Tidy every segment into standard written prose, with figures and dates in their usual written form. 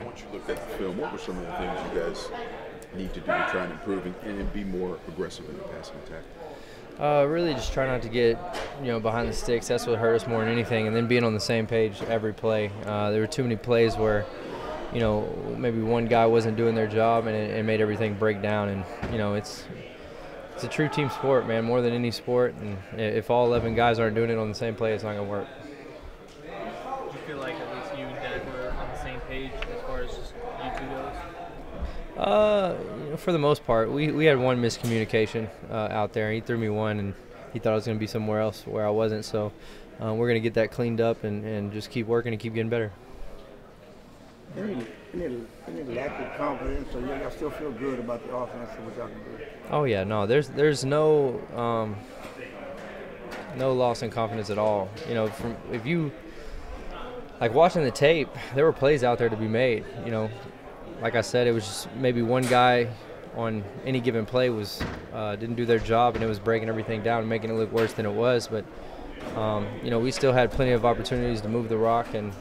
Once you looked at the film, what were some of the things you guys need to do to try and improve and be more aggressive in the passing attack? Really just try not to get, behind the sticks. That's what hurt us more than anything. And then being on the same page every play. There were too many plays where, maybe one guy wasn't doing their job and it made everything break down. And, it's a true team sport, man, more than any sport. And if all 11 guys aren't doing it on the same play, it's not going to work. Do you feel like at least you and Derek were on the same page as far as just you two goes? For the most part, we had one miscommunication out there. He threw me one, and he thought I was going to be somewhere else where I wasn't. So we're going to get that cleaned up and just keep working and keep getting better. Any lack of confidence, or y'all still feel good about the offense and what y'all can do? Oh yeah, no, there's no loss in confidence at all. If you like watching the tape, there were plays out there to be made. Like I said, it was just maybe one guy on any given play was didn't do their job, and it was breaking everything down and making it look worse than it was. But we still had plenty of opportunities to move the rock, and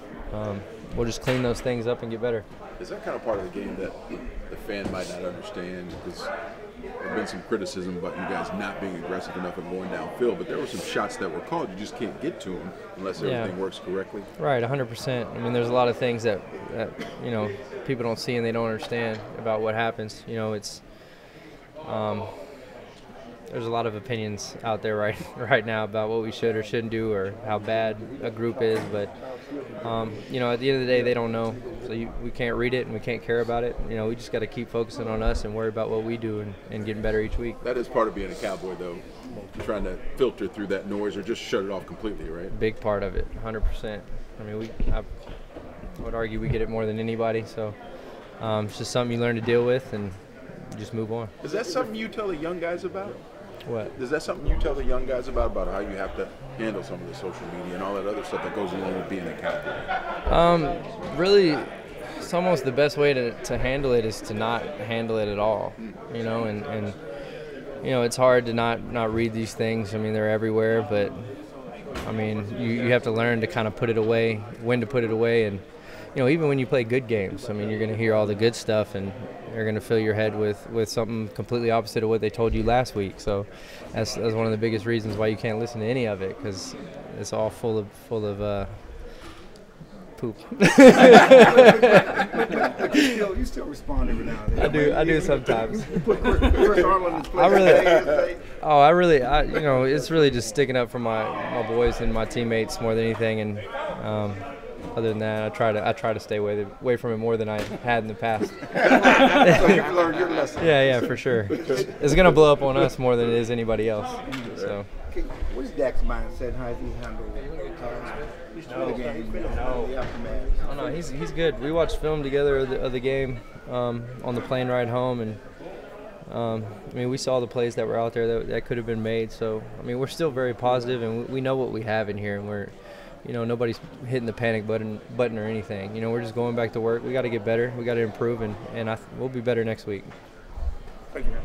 we'll just clean those things up and get better. Is that kind of part of the game that the fan might not understand? Because there have been some criticism about you guys not being aggressive enough and going downfield, but there were some shots that were called. You just can't get to them unless everything works correctly. Right, 100%. I mean, there's a lot of things that people don't see and they don't understand about what happens. It's there's a lot of opinions out there right now about what we should or shouldn't do or how bad a group is, but at the end of the day, they don't know, so we can't read it and we can't care about it. We just got to keep focusing on us and worry about what we do and getting better each week. That is part of being a Cowboy, though, trying to filter through that noise or just shut it off completely, right? Big part of it, 100%. I mean, I would argue we get it more than anybody, so it's just something you learn to deal with and just move on. Is that something you tell the young guys about? What? Is that something you tell the young guys about how you have to handle some of the social media and all that other stuff that goes along with being a Cowboy? Really, it's almost the best way to handle it is to not handle it at all, and it's hard to not read these things. I mean, they're everywhere, but I mean, you have to learn to kind of put it away, when to put it away, and even when you play good games, I mean, you're going to hear all the good stuff, and they're going to fill your head with something completely opposite of what they told you last week. So that's one of the biggest reasons why you can't listen to any of it, because it's all full of poop. You still respond every now and then. I do sometimes. It's really just sticking up for my boys and my teammates more than anything, and other than that, I try to stay away from it more than I had in the past. So you've learned your lesson. Yeah, for sure. It's gonna blow up on us more than it is anybody else. So. Okay, what's Dak's mindset? How does he handle the game? The aftermath? Oh no, he's good. We watched film together of the game on the plane ride home, and we saw the plays that were out there that could have been made. So we're still very positive, and we know what we have in here, and we're. Nobody's hitting the panic button or anything. We're just going back to work. We got to get better. We got to improve, and we'll be better next week. Thank you, man.